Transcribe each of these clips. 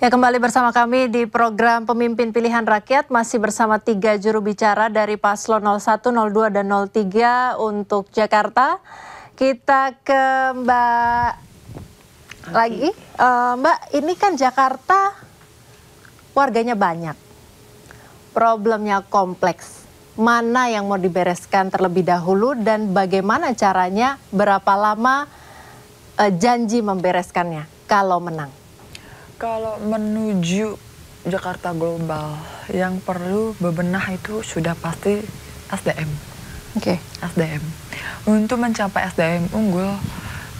Ya, kembali bersama kami di program Pemimpin Pilihan Rakyat, masih bersama 3 juru bicara dari Paslon 01, 02, dan 03 untuk Jakarta. Kita ke Mbak lagi. Mbak, ini kan Jakarta warganya banyak, problemnya kompleks. Mana yang mau dibereskan terlebih dahulu dan bagaimana caranya, berapa lama janji membereskannya kalau menang? Kalau menuju Jakarta global, yang perlu bebenah itu sudah pasti SDM. Oke. SDM. Untuk mencapai SDM unggul,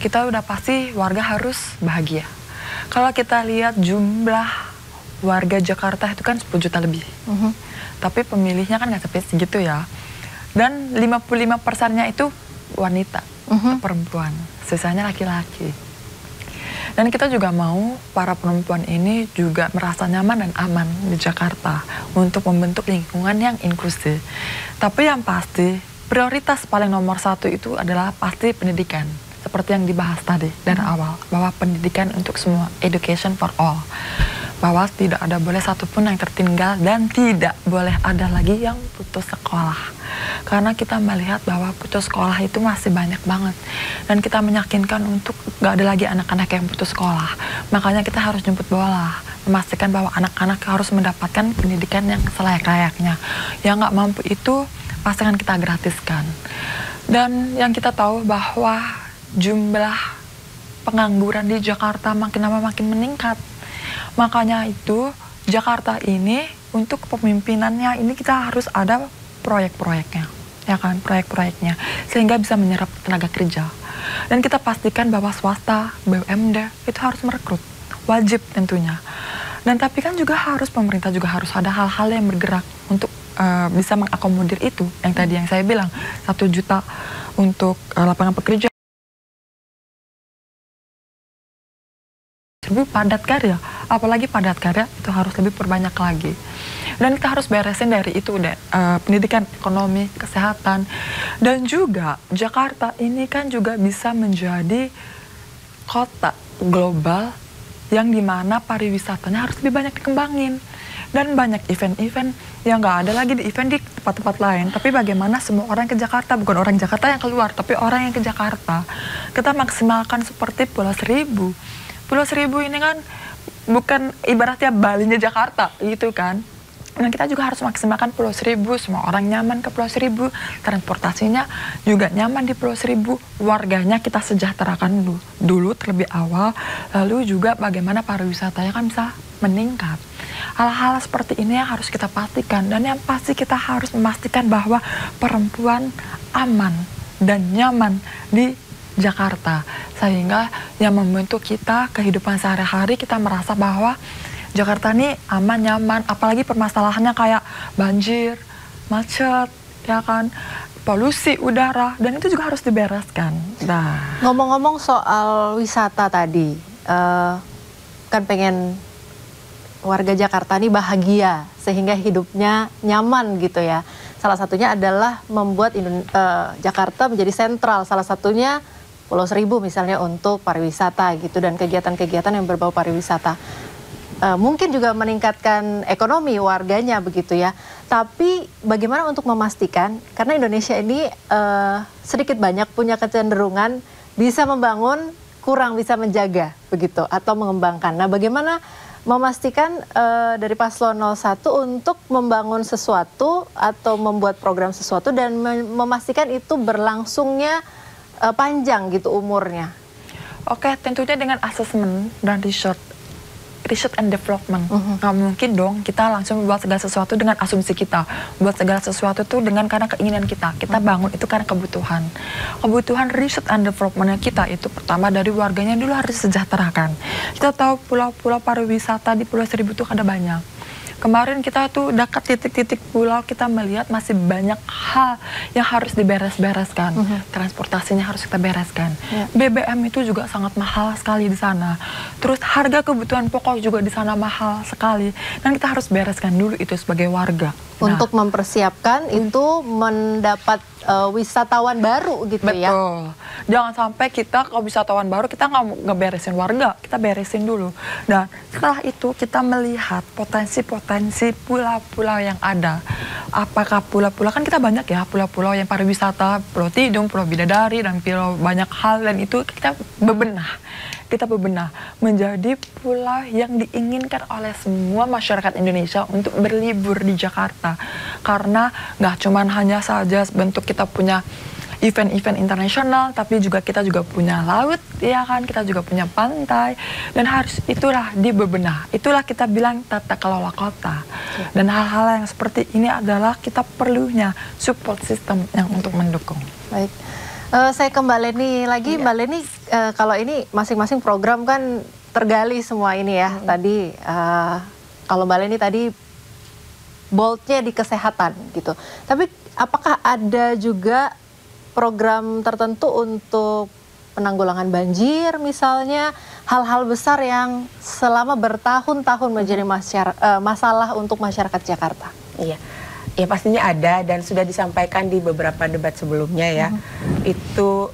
kita udah pasti warga harus bahagia. Kalau kita lihat jumlah warga Jakarta itu kan 10 juta lebih. Tapi pemilihnya kan nggak sampai segitu ya. Dan 55%-nya itu wanita, perempuan. Sisanya laki-laki. Dan kita juga mau para perempuan ini juga merasa nyaman dan aman di Jakarta untuk membentuk lingkungan yang inklusif. Tapi yang pasti, prioritas paling nomor 1 itu adalah pasti pendidikan. Seperti yang dibahas tadi dari awal, bahwa pendidikan untuk semua, education for all. Bahwa tidak ada boleh satupun yang tertinggal dan tidak boleh ada lagi yang putus sekolah. Karena kita melihat bahwa putus sekolah itu masih banyak banget. Dan kita meyakinkan untuk gak ada lagi anak-anak yang putus sekolah. Makanya kita harus jemput bola, memastikan bahwa anak-anak harus mendapatkan pendidikan yang selayak-layaknya. Yang gak mampu itu pasti akan kita gratiskan. Dan yang kita tahu bahwa jumlah pengangguran di Jakarta makin lama makin meningkat. Makanya itu Jakarta ini untuk kepemimpinannya ini kita harus ada proyek-proyeknya, ya kan, proyek-proyeknya sehingga bisa menyerap tenaga kerja. Dan kita pastikan bahwa swasta, BUMD itu harus merekrut, wajib tentunya. Dan tapi kan juga harus pemerintah juga harus ada hal-hal yang bergerak untuk bisa mengakomodir itu. Yang tadi yang saya bilang 1 juta untuk lapangan pekerjaan. Padat karya, apalagi padat karya itu harus lebih perbanyak lagi. Dan kita harus beresin dari itu deh, pendidikan, ekonomi, kesehatan. Dan juga Jakarta ini kan juga bisa menjadi kota global yang dimana pariwisatanya harus lebih banyak dikembangin. Dan banyak event-event yang nggak ada lagi di event di tempat-tempat lain. Tapi bagaimana semua orang ke Jakarta, bukan orang Jakarta yang keluar, tapi orang yang ke Jakarta. Kita maksimalkan seperti Pulau Seribu. Pulau Seribu ini kan bukan ibaratnya Balinya Jakarta gitu kan. Dan kita juga harus maksimalkan Pulau Seribu, semua orang nyaman ke Pulau Seribu, transportasinya juga nyaman di Pulau Seribu, warganya kita sejahterakan dulu terlebih awal, lalu juga bagaimana pariwisatanya kan bisa meningkat. Hal-hal seperti ini yang harus kita pastikan, dan yang pasti kita harus memastikan bahwa perempuan aman dan nyaman di Jakarta, sehingga yang membentuk kita kehidupan sehari-hari kita merasa bahwa Jakarta ini aman, nyaman, apalagi permasalahannya kayak banjir, macet, ya kan, polusi udara, dan itu juga harus dibereskan. Nah, ngomong-ngomong soal wisata tadi, kan pengen warga Jakarta ini bahagia sehingga hidupnya nyaman gitu ya. Salah satunya adalah membuat Jakarta menjadi sentral, salah satunya Pulau Seribu misalnya untuk pariwisata gitu dan kegiatan-kegiatan yang berbau pariwisata. Mungkin juga meningkatkan ekonomi warganya begitu ya. Tapi bagaimana untuk memastikan, karena Indonesia ini sedikit banyak punya kecenderungan bisa membangun, kurang bisa menjaga begitu atau mengembangkan. Nah, bagaimana memastikan dari Paslon 01 untuk membangun sesuatu atau membuat program sesuatu dan memastikan itu berlangsungnya panjang gitu umurnya? Oke, tentunya dengan asesmen dan research and development. Nggak mungkin dong kita langsung buat segala sesuatu dengan asumsi kita. Buat segala sesuatu tuh dengan karena keinginan kita. Kita bangun itu karena kebutuhan. Kebutuhan research and developmentnya kita itu pertama dari warganya dulu harus disejahterakan. Kita tahu pulau-pulau pariwisata di Pulau Seribu itu ada banyak. Kemarin kita tuh dekat titik-titik pulau, kita melihat masih banyak hal yang harus diberes-bereskan. Transportasinya harus kita bereskan. BBM itu juga sangat mahal sekali di sana. Terus harga kebutuhan pokok juga di sana mahal sekali. Dan kita harus bereskan dulu itu sebagai warga. Untuk mempersiapkan itu mendapat wisatawan baru gitu ya. Betul. Jangan sampai kita kalau wisatawan baru kita nggak ngeberesin warga, kita beresin dulu. Dan setelah itu kita melihat potensi-potensi pulau-pulau yang ada. Apakah pulau-pulau, kan kita banyak ya pulau-pulau yang pariwisata, Pulau Tidung, Pulau Bidadari, dan pulau banyak hal, dan itu kita bebenah. Kita bebenah menjadi pulau yang diinginkan oleh semua masyarakat Indonesia untuk berlibur di Jakarta. Karena nggak cuman hanya saja bentuk kita punya event-event internasional, tapi juga kita juga punya laut, ya kan, kita juga punya pantai, dan harus itulah dibebenah. Itulah kita bilang tata kelola kota. Dan hal-hal yang seperti ini adalah kita perlunya support system yang untuk mendukung. Baik. Saya ke Mbak Leni lagi. Mbak Leni, kalau ini masing-masing program kan tergali semua ini ya. Tadi kalau Mbak Leni tadi boldnya di kesehatan gitu. Tapi apakah ada juga program tertentu untuk penanggulangan banjir misalnya, hal-hal besar yang selama bertahun-tahun menjadi masalah untuk masyarakat Jakarta? Iya. Ya pastinya ada, dan sudah disampaikan di beberapa debat sebelumnya ya. Itu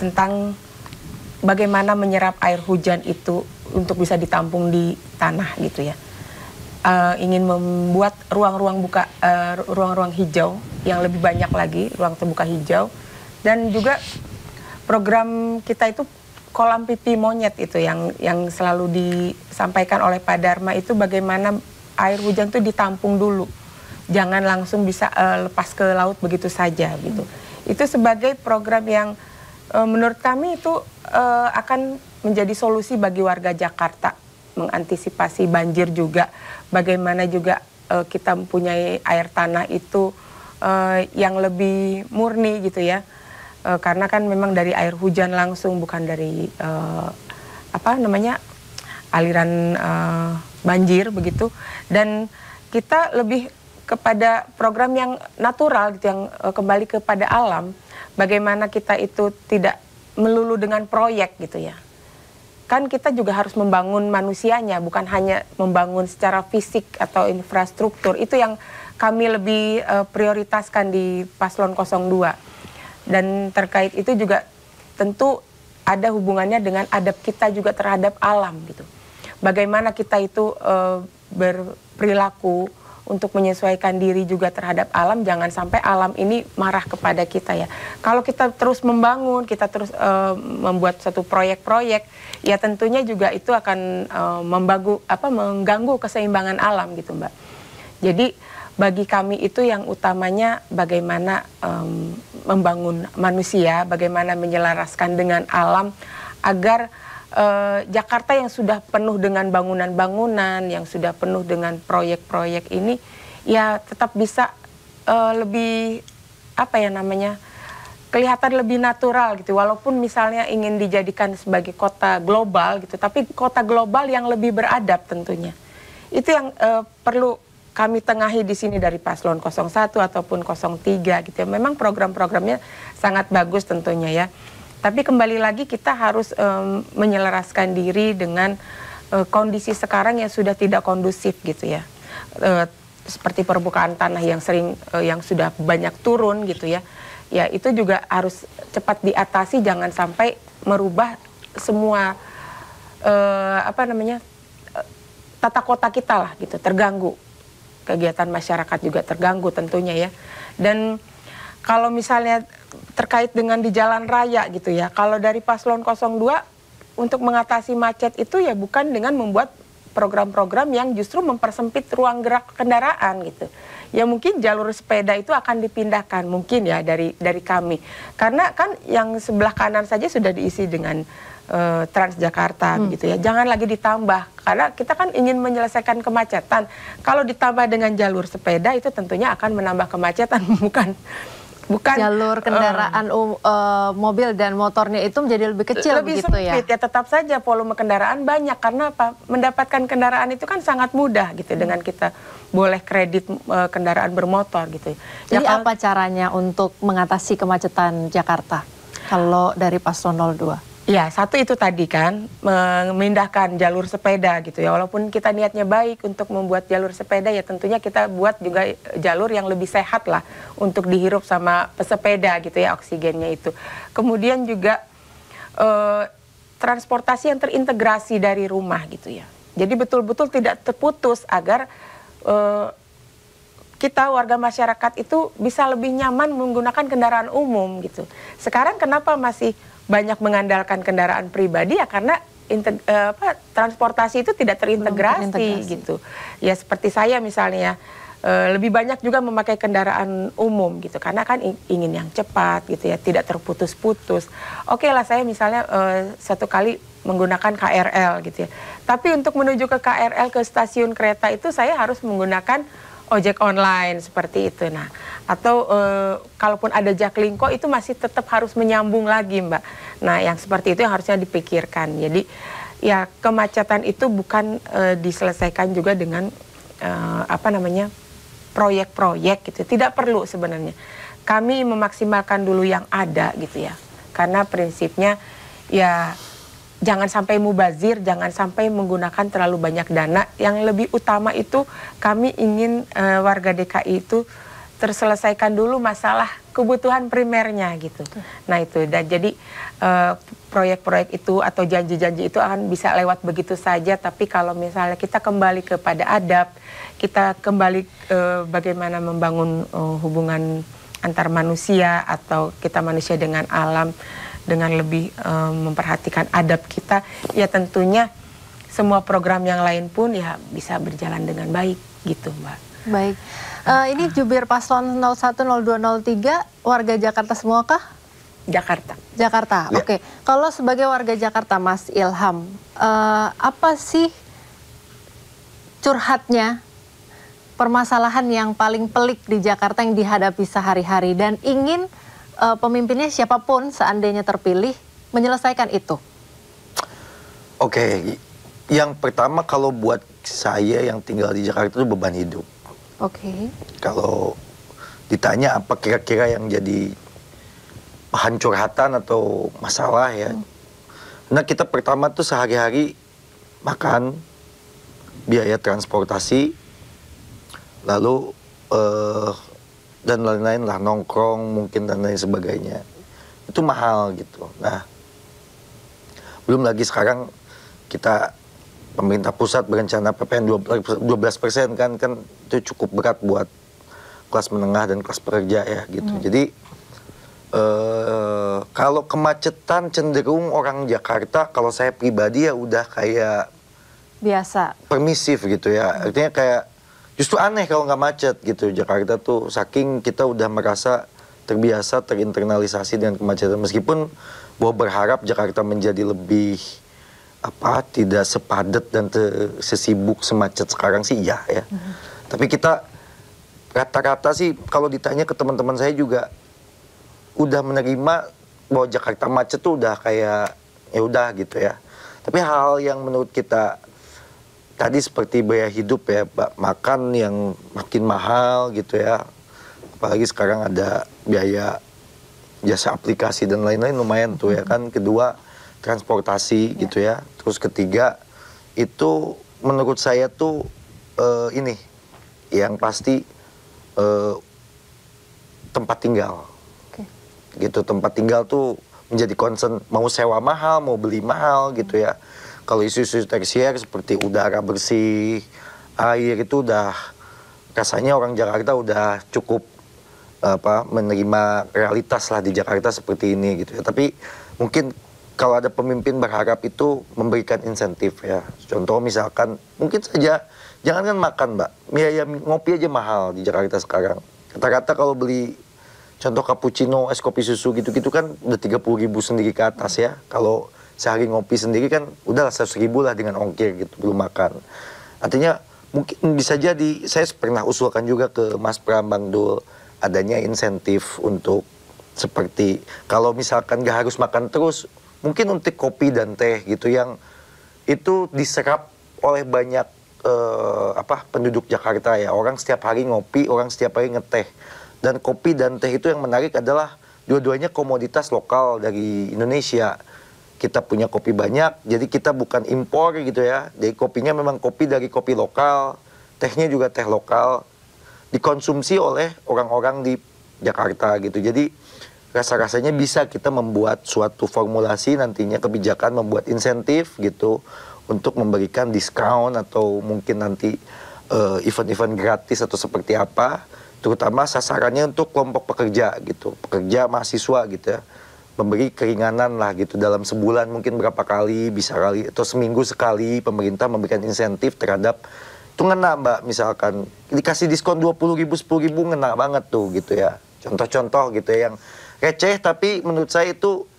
tentang bagaimana menyerap air hujan itu untuk bisa ditampung di tanah gitu ya. Ingin membuat ruang-ruang hijau yang lebih banyak lagi, ruang terbuka hijau. Dan juga program kita itu kolam pipi monyet itu yang selalu disampaikan oleh Pak Dharma, itu bagaimana air hujan itu ditampung dulu. Jangan langsung bisa lepas ke laut begitu saja gitu. Itu sebagai program yang menurut kami itu akan menjadi solusi bagi warga Jakarta, mengantisipasi banjir juga. Bagaimana juga kita mempunyai air tanah itu yang lebih murni gitu ya. Karena kan memang dari air hujan langsung, bukan dari aliran banjir begitu. Dan kita lebih kepada program yang natural gitu, yang kembali kepada alam. Bagaimana kita itu tidak melulu dengan proyek gitu ya. Kan kita juga harus membangun manusianya, bukan hanya membangun secara fisik atau infrastruktur. Itu yang kami lebih prioritaskan di Paslon 02. Dan terkait itu juga tentu ada hubungannya dengan adab kita juga terhadap alam gitu. Bagaimana kita itu berperilaku untuk menyesuaikan diri juga terhadap alam, jangan sampai alam ini marah kepada kita ya. Kalau kita terus membangun, kita terus membuat satu proyek-proyek, ya tentunya juga itu akan mengganggu keseimbangan alam gitu Mbak. Jadi bagi kami itu yang utamanya bagaimana membangun manusia, bagaimana menyelaraskan dengan alam agar Jakarta yang sudah penuh dengan bangunan-bangunan, yang sudah penuh dengan proyek-proyek ini, ya tetap bisa lebih kelihatan lebih natural gitu. Walaupun misalnya ingin dijadikan sebagai kota global gitu, tapi kota global yang lebih beradab tentunya. Itu yang perlu kami tengahi di sini dari Paslon 01 ataupun 03 gitu ya. Memang program-programnya sangat bagus tentunya ya. Tapi kembali lagi kita harus menyelaraskan diri dengan kondisi sekarang yang sudah tidak kondusif gitu ya. Seperti permukaan tanah yang sudah banyak turun gitu ya. Ya itu juga harus cepat diatasi, jangan sampai merubah semua tata kota kita lah gitu, terganggu. Kegiatan masyarakat juga terganggu tentunya ya. Dan kalau misalnya terkait dengan di jalan raya gitu ya, kalau dari Paslon 02 untuk mengatasi macet itu ya bukan dengan membuat program-program yang justru mempersempit ruang gerak kendaraan gitu. Ya mungkin jalur sepeda itu akan dipindahkan mungkin ya dari kami. Karena kan yang sebelah kanan saja sudah diisi dengan Transjakarta gitu ya. Jangan lagi ditambah, karena kita kan ingin menyelesaikan kemacetan. Kalau ditambah dengan jalur sepeda itu tentunya akan menambah kemacetan, bukan jalur kendaraan mobil dan motornya itu menjadi lebih kecil lebih begitu sempit, ya tetap saja volume kendaraan banyak. Karena apa? Mendapatkan kendaraan itu kan sangat mudah gitu dengan kita boleh kredit kendaraan bermotor gitu. Jadi apa caranya untuk mengatasi kemacetan Jakarta kalau dari Paslon 02? Ya, satu itu tadi kan, memindahkan jalur sepeda gitu ya. Walaupun kita niatnya baik untuk membuat jalur sepeda, ya tentunya kita buat juga jalur yang lebih sehat lah untuk dihirup sama pesepeda gitu ya, oksigennya itu. Kemudian juga transportasi yang terintegrasi dari rumah gitu ya. Jadi betul-betul tidak terputus agar kita warga masyarakat itu bisa lebih nyaman menggunakan kendaraan umum gitu. Sekarang kenapa masih banyak mengandalkan kendaraan pribadi ya karena transportasi itu tidak terintegrasi gitu. Ya seperti saya misalnya lebih banyak juga memakai kendaraan umum gitu karena kan ingin yang cepat gitu ya, tidak terputus-putus. Oke lah saya misalnya satu kali menggunakan KRL gitu ya. Tapi untuk menuju ke KRL ke stasiun kereta itu saya harus menggunakan ojek online seperti itu. Nah, atau kalaupun ada jaklingko itu masih tetap harus menyambung lagi, Mbak. Nah, yang seperti itu yang harusnya dipikirkan. Jadi ya kemacetan itu bukan diselesaikan juga dengan proyek-proyek gitu. Tidak perlu sebenarnya. Kami memaksimalkan dulu yang ada gitu ya. Karena prinsipnya ya jangan sampai mubazir, jangan sampai menggunakan terlalu banyak dana. Yang lebih utama itu kami ingin warga DKI itu terselesaikan dulu masalah kebutuhan primernya gitu. Nah itu, dan jadi proyek-proyek itu atau janji-janji itu akan bisa lewat begitu saja. Tapi kalau misalnya kita kembali kepada adab, kita kembali bagaimana membangun hubungan antar manusia atau kita manusia dengan alam, dengan lebih memperhatikan adab kita, ya tentunya semua program yang lain pun ya bisa berjalan dengan baik gitu, Mbak. Baik, ini jubir paslon 01, 02, 03 warga Jakarta semua kah? Jakarta. Jakarta, ya. Oke. Kalau sebagai warga Jakarta, Mas Ilham, apa sih curhatnya permasalahan yang paling pelik di Jakarta yang dihadapi sehari-hari dan ingin pemimpinnya siapapun seandainya terpilih menyelesaikan itu? Oke, yang pertama kalau buat saya yang tinggal di Jakarta itu beban hidup. Oke. Kalau ditanya apa kira-kira yang jadi bahan curhatan atau masalah ya. Nah kita pertama tuh sehari-hari makan, biaya transportasi, lalu dan lain-lain lah, nongkrong mungkin dan lain sebagainya. Itu mahal gitu. Nah, belum lagi sekarang kita pemerintah pusat berencana PPN 12% kan itu cukup berat buat kelas menengah dan kelas pekerja ya gitu. Jadi kalau kemacetan cenderung orang Jakarta, kalau saya pribadi ya udah kayak biasa, permisif gitu ya. Artinya kayak justru aneh kalau nggak macet gitu. Jakarta tuh saking kita udah merasa terbiasa, terinternalisasi dengan kemacetan. Meskipun bahwa berharap Jakarta menjadi lebih tidak sepadat dan sesibuk semacet sekarang sih ya. Tapi kita rata-rata sih kalau ditanya ke teman-teman saya juga udah menerima bahwa Jakarta macet tuh udah kayak ya udah gitu ya. Tapi hal yang menurut kita tadi seperti biaya hidup ya, makan yang makin mahal gitu ya. Apalagi sekarang ada biaya jasa aplikasi dan lain-lain lumayan tuh ya kan. Kedua, transportasi gitu ya. Terus ketiga, itu menurut saya tuh ini yang pasti tempat tinggal. Gitu, tempat tinggal tuh menjadi concern, mau sewa mahal, mau beli mahal gitu ya. Kalau isu-isu tersier seperti udara bersih, air itu udah rasanya orang Jakarta udah cukup menerima realitas lah di Jakarta seperti ini gitu ya. Tapi mungkin kalau ada pemimpin berharap itu memberikan insentif ya. Contoh misalkan mungkin saja jangankan makan, Mbak, biaya ngopi aja mahal di Jakarta sekarang. Kata-kata kalau beli contoh cappuccino, es kopi susu gitu-gitu kan udah 30.000 sendiri ke atas ya. Kalau sehari ngopi sendiri kan udah 100.000 lah dengan ongkir gitu, belum makan. Artinya mungkin bisa jadi, saya pernah usulkan juga ke Mas Pram, Bang Dul, adanya insentif untuk seperti kalau misalkan gak harus makan terus, mungkin untuk kopi dan teh gitu yang itu diserap oleh banyak penduduk Jakarta ya. Orang setiap hari ngopi, orang setiap hari ngeteh. Dan kopi dan teh itu yang menarik adalah dua-duanya komoditas lokal dari Indonesia. kita punya kopi banyak, jadi kita bukan impor gitu ya. Jadi kopinya memang kopi dari kopi lokal, tehnya juga teh lokal, dikonsumsi oleh orang-orang di Jakarta gitu. Jadi rasa-rasanya bisa kita membuat suatu formulasi nantinya kebijakan, membuat insentif gitu untuk memberikan diskon atau mungkin nanti event-event gratis atau seperti apa, terutama sasarannya untuk kelompok pekerja gitu, pekerja mahasiswa gitu ya. Memberi keringanan lah gitu dalam sebulan mungkin berapa kali, bisa kali atau seminggu sekali pemerintah memberikan insentif terhadap itu ngena Mbak, misalkan dikasih diskon 20.000 10.000 ngena banget tuh gitu ya. Contoh-contoh gitu ya yang receh tapi menurut saya itu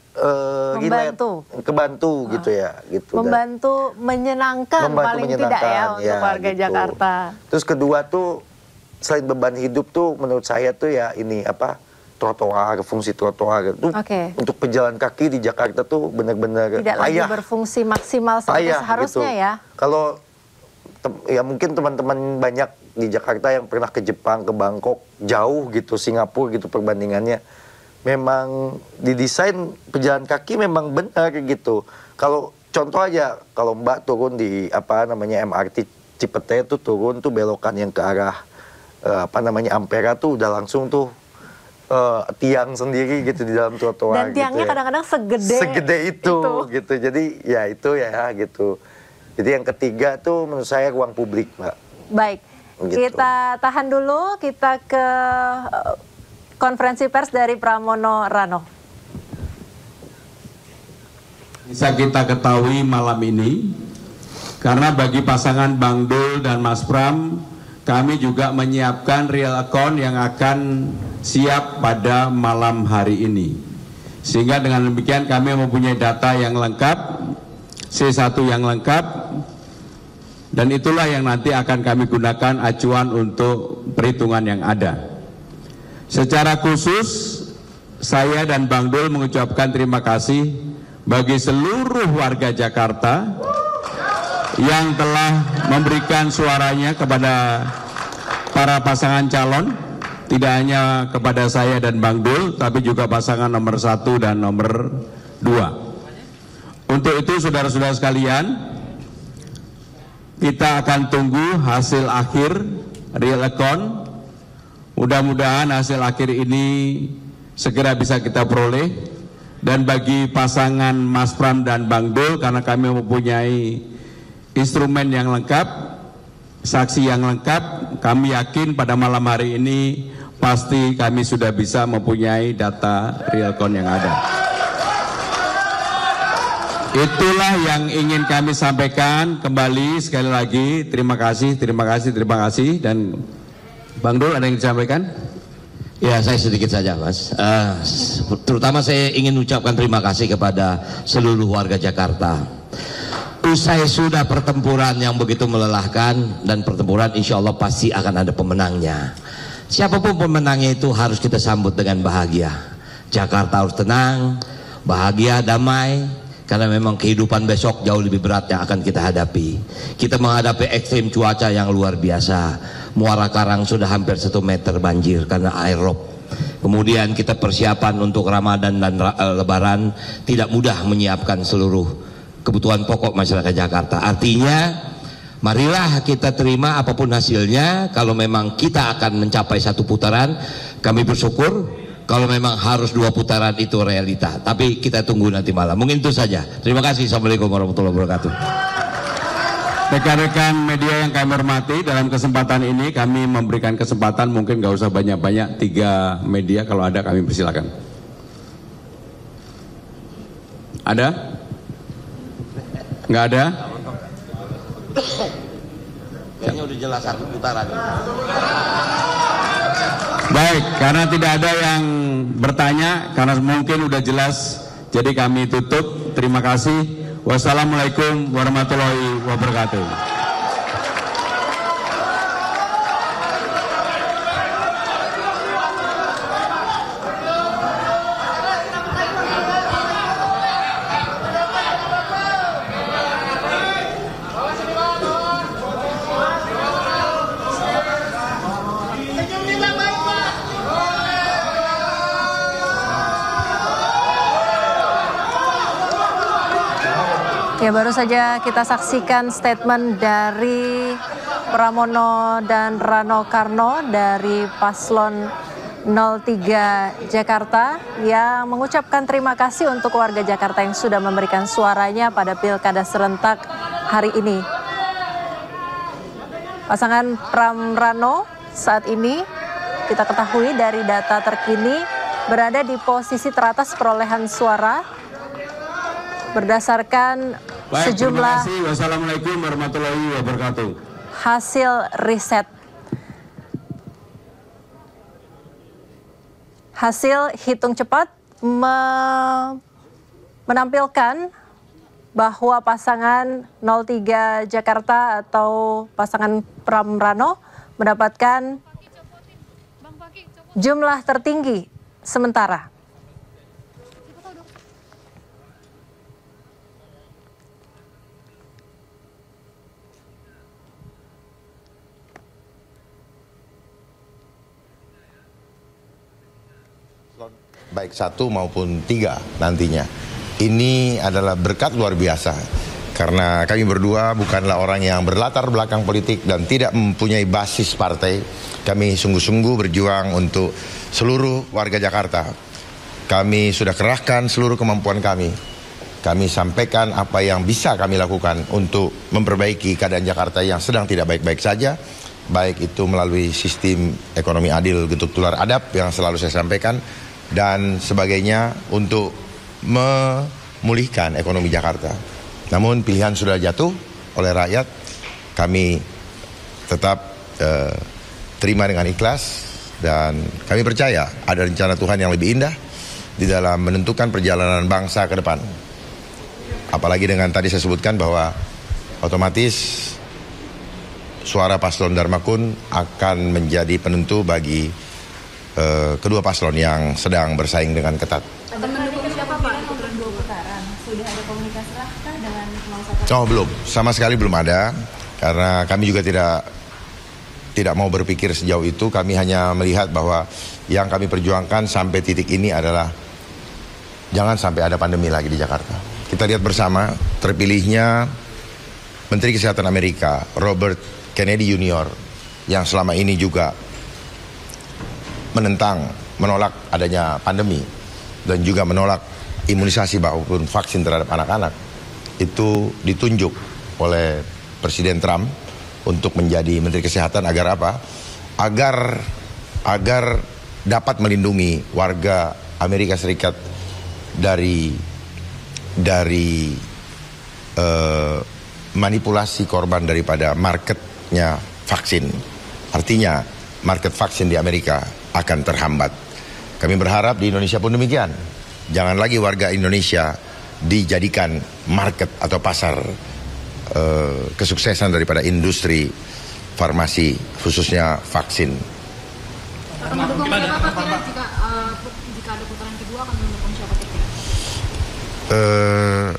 membantu, kebantu gitu ya gitu. Membantu menyenangkan paling tidak ya untuk warga gitu. Jakarta. Terus kedua tuh selain beban hidup tuh menurut saya tuh ya ini apa, trotoar, fungsi trotoar itu untuk pejalan kaki di Jakarta tuh benar-benar tidak lagi berfungsi maksimal seperti seharusnya gitu. Ya. Kalau ya mungkin teman-teman banyak di Jakarta yang pernah ke Jepang, ke Bangkok, jauh gitu, Singapura gitu perbandingannya. Memang didesain pejalan kaki memang benar gitu. Kalau contoh aja, kalau Mbak turun di apa namanya MRT Cipete tuh turun tuh belokan yang ke arah apa namanya Ampera tuh udah langsung tuh tiang sendiri gitu di dalam trotoar. Dan tiangnya kadang-kadang segede itu gitu. Jadi ya itu ya gitu. Jadi yang ketiga tuh menurut saya ruang publik, Mbak. Baik, gitu. Kita tahan dulu, kita ke konferensi pers dari Pramono Rano. Bisa kita ketahui malam ini, karena bagi pasangan Bang Dul dan Mas Pram, kami juga menyiapkan real account yang akan siap pada malam hari ini. Sehingga dengan demikian kami mempunyai data yang lengkap, C1 yang lengkap, dan itulah yang nanti akan kami gunakan acuan untuk perhitungan yang ada. Secara khusus, saya dan Bang Dul mengucapkan terima kasih bagi seluruh warga Jakarta yang telah memberikan suaranya kepada para pasangan calon, tidak hanya kepada saya dan Bang Dul, tapi juga pasangan nomor 1 dan nomor 2. Untuk itu saudara-saudara sekalian, kita akan tunggu hasil akhir real account. Mudah-mudahan hasil akhir ini segera bisa kita peroleh. Dan bagi pasangan Mas Pram dan Bang Dul, karena kami mempunyai instrumen yang lengkap, saksi yang lengkap, kami yakin pada malam hari ini pasti kami sudah bisa mempunyai data real count yang ada. Itulah yang ingin kami sampaikan. Kembali sekali lagi terima kasih. Dan Bang Dul ada yang disampaikan? Ya, saya sedikit saja, Mas. Terutama saya ingin ucapkan terima kasih kepada seluruh warga Jakarta. Usai sudah pertempuran yang begitu melelahkan, dan pertempuran insya Allah pasti akan ada pemenangnya. Siapapun pemenangnya itu harus kita sambut dengan bahagia. Jakarta harus tenang, bahagia, damai, karena memang kehidupan besok jauh lebih berat yang akan kita hadapi. Kita menghadapi ekstrim cuaca yang luar biasa. Muara Karang sudah hampir 1 meter banjir karena air rob. Kemudian kita persiapan untuk Ramadan dan Lebaran, tidak mudah menyiapkan seluruh kebutuhan pokok masyarakat Jakarta. Artinya, marilah kita terima apapun hasilnya. Kalau memang kita akan mencapai 1 putaran, kami bersyukur. Kalau memang harus 2 putaran itu realita. Tapi kita tunggu nanti malam. Mungkin itu saja. Terima kasih. Assalamualaikum warahmatullahi wabarakatuh. Rekan-rekan media yang kami hormati, dalam kesempatan ini kami memberikan kesempatan, mungkin nggak usah banyak-banyak, 3 media, kalau ada kami persilakan. Ada? Nggak ada? Kayaknya udah jelas 1 putaran. Baik, karena tidak ada yang bertanya, karena mungkin udah jelas, jadi kami tutup. Terima kasih. Wassalamualaikum warahmatullahi wabarakatuh. Ya, baru saja kita saksikan statement dari Pramono dan Rano Karno dari Paslon 03 Jakarta yang mengucapkan terima kasih untuk warga Jakarta yang sudah memberikan suaranya pada Pilkada serentak hari ini. Pasangan Pram Rano saat ini kita ketahui dari data terkini berada di posisi teratas perolehan suara berdasarkan sejumlah Wassalamualaikum warahmatullahi wabarakatuh. Hasil riset. Hasil hitung cepat menampilkan bahwa pasangan 03 Jakarta atau pasangan Pram Rano mendapatkan jumlah tertinggi sementara. Baik 1 maupun 3 nantinya. Ini adalah berkat luar biasa. Karena kami berdua bukanlah orang yang berlatar belakang politik dan tidak mempunyai basis partai. Kami sungguh-sungguh berjuang untuk seluruh warga Jakarta. Kami sudah kerahkan seluruh kemampuan kami. Kami sampaikan apa yang bisa kami lakukan untuk memperbaiki keadaan Jakarta yang sedang tidak baik-baik saja. Baik itu melalui sistem ekonomi adil, getuk tular adab yang selalu saya sampaikan. Dan sebagainya untuk memulihkan ekonomi Jakarta. Namun pilihan sudah jatuh oleh rakyat, kami tetap terima dengan ikhlas dan kami percaya ada rencana Tuhan yang lebih indah di dalam menentukan perjalanan bangsa ke depan. Apalagi dengan tadi saya sebutkan bahwa otomatis suara paslon Dharma Kun akan menjadi penentu bagi kedua paslon yang sedang bersaing dengan ketat. Akan mendukung siapa Pak untuk 2 putaran? Sudah ada komunikasi kah dengan 01? Oh belum, sama sekali belum ada. Karena kami juga tidak mau berpikir sejauh itu. Kami hanya melihat bahwa yang kami perjuangkan sampai titik ini adalah jangan sampai ada pandemi lagi di Jakarta. Kita lihat bersama terpilihnya Menteri Kesehatan Amerika Robert Kennedy Jr. yang selama ini juga menolak adanya pandemi dan juga menolak imunisasi maupun vaksin terhadap anak-anak, itu ditunjuk oleh Presiden Trump untuk menjadi Menteri Kesehatan agar apa? Agar dapat melindungi warga Amerika Serikat dari manipulasi korban daripada marketnya vaksin. Artinya market vaksin di Amerika akan terhambat. Kami berharap di Indonesia pun demikian. Jangan lagi warga Indonesia dijadikan market atau pasar kesuksesan daripada industri farmasi, khususnya vaksin. Akan mendukung siapa Pak jika ada putaran kedua, akan mendukung siapa kira-kira?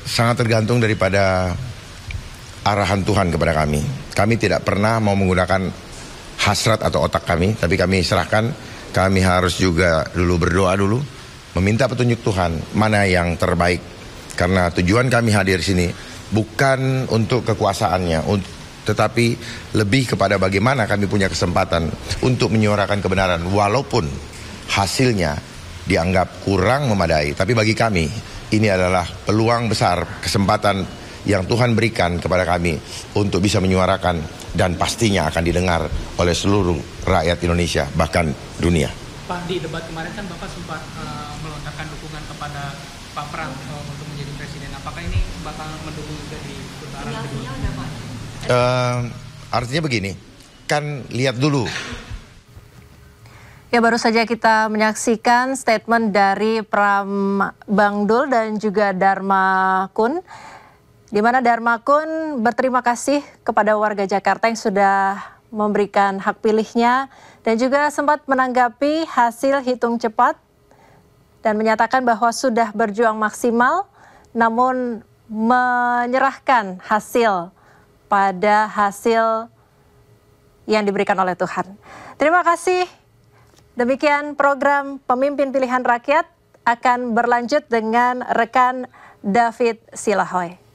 Sangat tergantung daripada arahan Tuhan kepada kami. Kami tidak pernah mau menggunakan hasrat atau otak kami, tapi kami serahkan. Kami harus juga berdoa dulu, meminta petunjuk Tuhan mana yang terbaik. Karena tujuan kami hadir sini bukan untuk kekuasaannya, tetapi lebih kepada bagaimana kami punya kesempatan untuk menyuarakan kebenaran walaupun hasilnya dianggap kurang memadai. Tapi bagi kami ini adalah peluang besar, kesempatan yang Tuhan berikan kepada kami untuk bisa menyuarakan dan pastinya akan didengar oleh seluruh rakyat Indonesia, bahkan dunia. Pak, di debat kemarin kan Bapak sempat melontarkan dukungan kepada Pak Pram untuk menjadi presiden. Apakah ini bakal mendukung juga di putaran kedua? Artinya begini, kan lihat dulu. Ya, baru saja kita menyaksikan statement dari Pram Bangdul dan juga Dharma Kun, di mana Dharma Kun berterima kasih kepada warga Jakarta yang sudah memberikan hak pilihnya dan juga sempat menanggapi hasil hitung cepat dan menyatakan bahwa sudah berjuang maksimal namun menyerahkan hasil pada hasil yang diberikan oleh Tuhan. Terima kasih. Demikian program Pemimpin Pilihan Rakyat akan berlanjut dengan rekan David Silahoy.